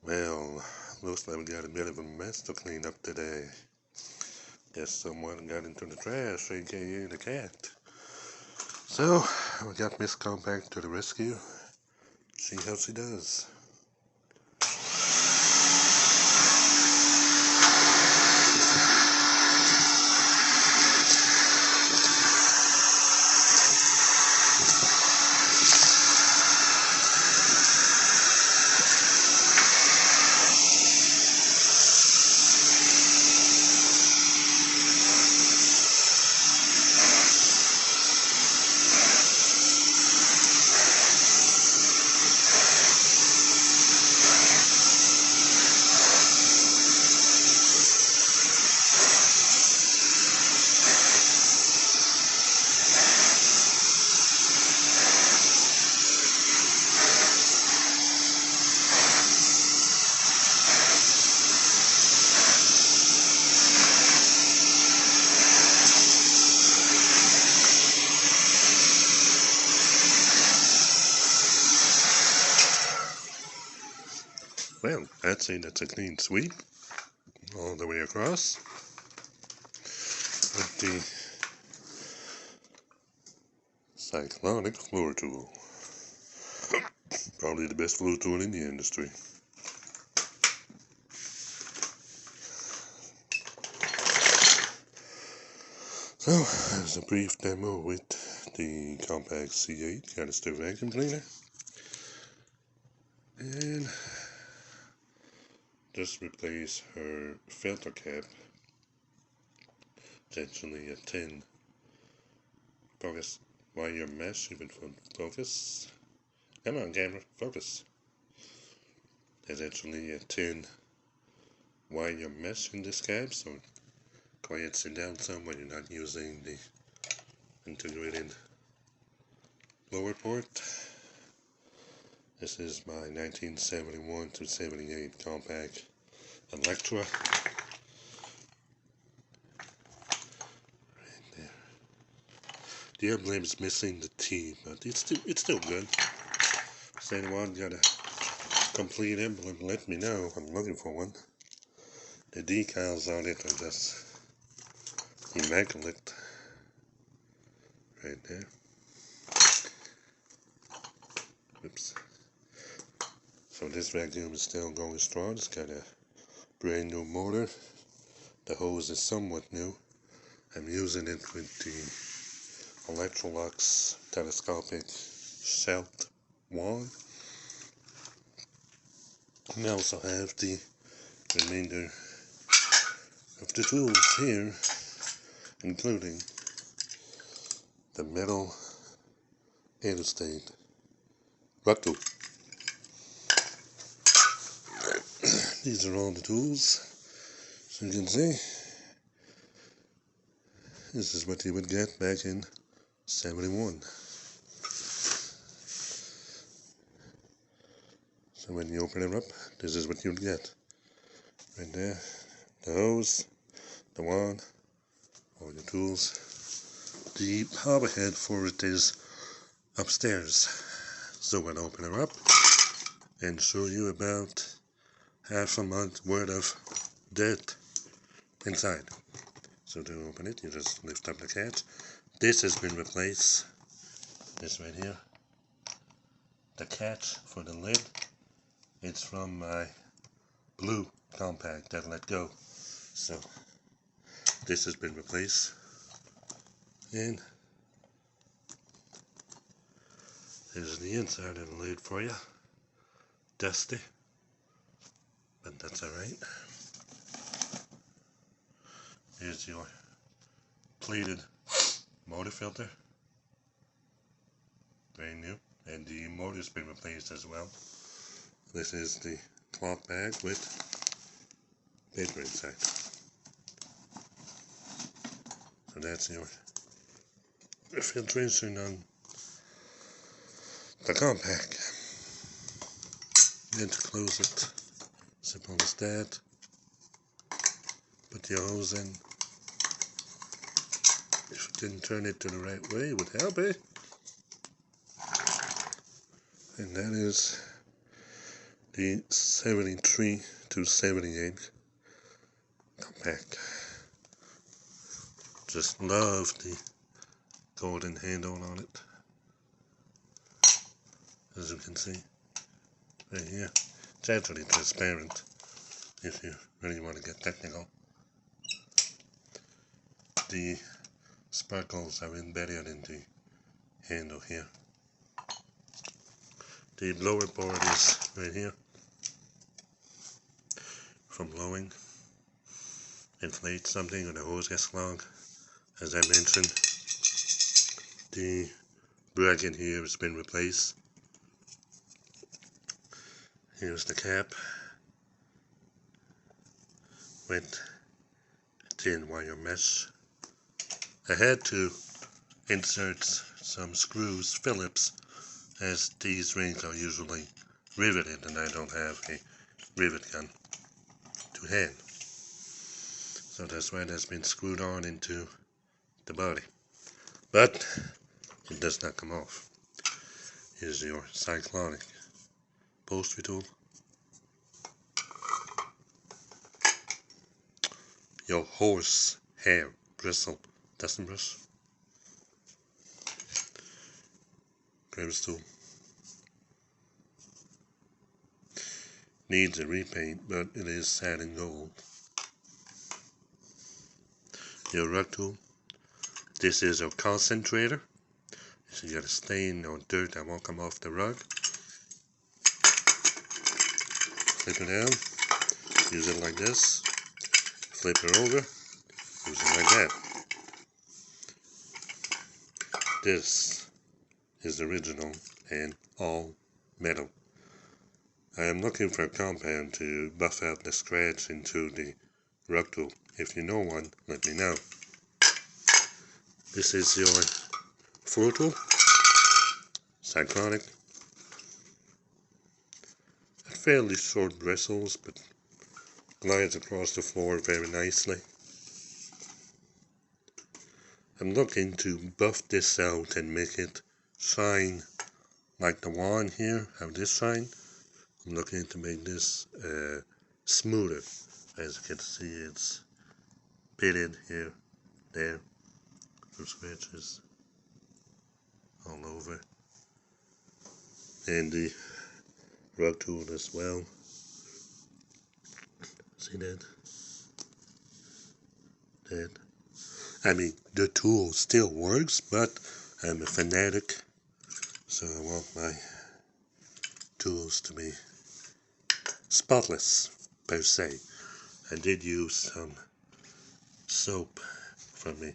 Well, looks like we got a bit of a mess to clean up today. Guess someone got into the trash, aka the cat. So, we got Miss Compact to the rescue. See how she does. Well, I'd say that's a clean sweep all the way across with the cyclonic floor tool. Probably the best floor tool in the industry. So, as a brief demo with the Compact C8 canister vacuum cleaner. And just replace her filter cap. It's actually a 10 focus wire mesh, even for focus. Come on, camera, focus. There's actually a 10 wire mesh in this cap, so it quiets it down some when you're not using the integrated lower port. This is my 1971 to 78 Compact Electra. Right there. The emblem is missing the T, but it's still good. If anyone got a complete emblem, let me know. I'm looking for one. The decals on it are just immaculate. Right there. Oops. So this vacuum is still going strong. It's got a brand new motor. The hose is somewhat new. I'm using it with the Electrolux telescopic shelved wand. I also have the remainder of the tools here, including the metal interstate rut tool. These are all the tools. So you can see, this is what you would get back in 71. So when you open it up, this is what you'd get. Right there, the hose, the wand, all your tools. The power head for it is upstairs. So I'm going to open it up and show you about half a month worth of dirt inside. So to open it, you just lift up the catch. This has been replaced. This right here. The catch for the lid. It's from my blue Compact that let go. So this has been replaced. And there's the inside of the lid for you. Dusty, but that's alright. Here's your pleated motor filter. Brand new. And the motor's been replaced as well. This is the cloth bag with paper inside. So that's your filtration on the Compact. Then to close it, simple as that. Put your hose in. If you didn't turn it to the right way, it would help, And that is the 73 to 78 compact. Just love the golden handle on it, as you can see right here. It's actually transparent if you really want to get technical. The sparkles are embedded in the handle here. The blower board is right here from blowing. Inflate something or the hose gets clogged. As I mentioned, the bracket here has been replaced. Here's the cap with thin wire mesh. I had to insert some screws, Phillips, as these rings are usually riveted and I don't have a rivet gun to hand. So that's why that's been screwed on into the body. But it does not come off. Here's your cyclonic upholstery tool. Your horse hair bristle dusting brush. Gravis tool. Needs a repaint, but it is satin gold. Your rug tool. This is a concentrator. So you got a stain or dirt that won't come off the rug. Flip it down. Use it like this. Flip it over. Use it like that. This is original and all metal. I am looking for a compound to buff out the scratch into the rug tool. If you know one, let me know. This is your floor tool, cyclonic. Fairly short bristles, but glides across the floor very nicely. I'm looking to buff this out and make it shine like the wand here, how this shine. I'm looking to make this smoother. As you can see, it's pitted here, there, some scratches all over. And the rug tool as well. See that? I mean, the tool still works, but I'm a fanatic, so I want my tools to be spotless, per se. I did use some soap from a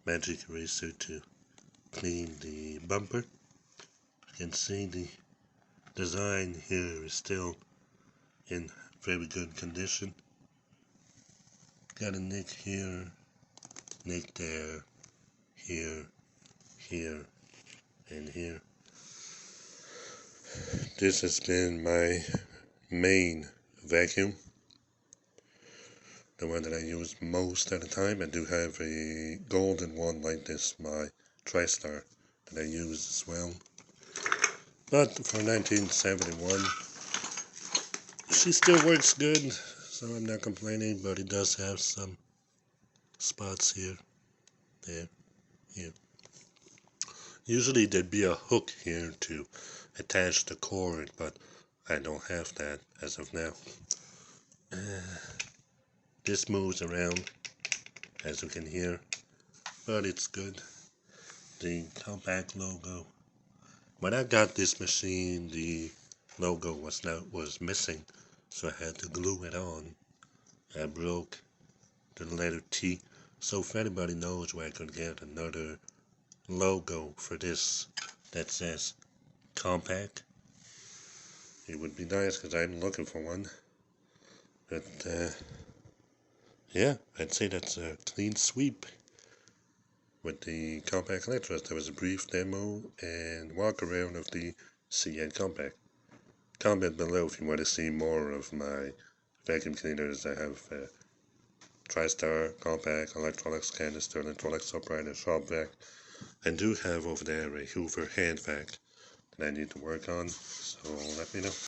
magic eraser to clean the bumper. You can see the design here is still in very good condition. Got a nick here, nick there, here, here, and here. This has been my main vacuum, the one that I use most at the time. I do have a golden one like this, my TriStar, that I use as well. But for 1971, she still works good, so I'm not complaining, but it does have some spots here, there, here. Usually there'd be a hook here to attach the cord, but I don't have that as of now. This moves around, as you can hear, but it's good. The compact logo. When I got this machine, the logo was missing, so I had to glue it on. I broke the letter T, so if anybody knows where I could get another logo for this that says compact, it would be nice, because I'm looking for one. But yeah, I'd say that's a clean sweep with the compact Electra. There was a brief demo and walk around of the C8 compact. Comment below if you want to see more of my vacuum cleaners. I have TriStar, compact, electronics canister, electronics upright, and shop vac. I do have over there a Hoover hand vac that I need to work on, so let me know.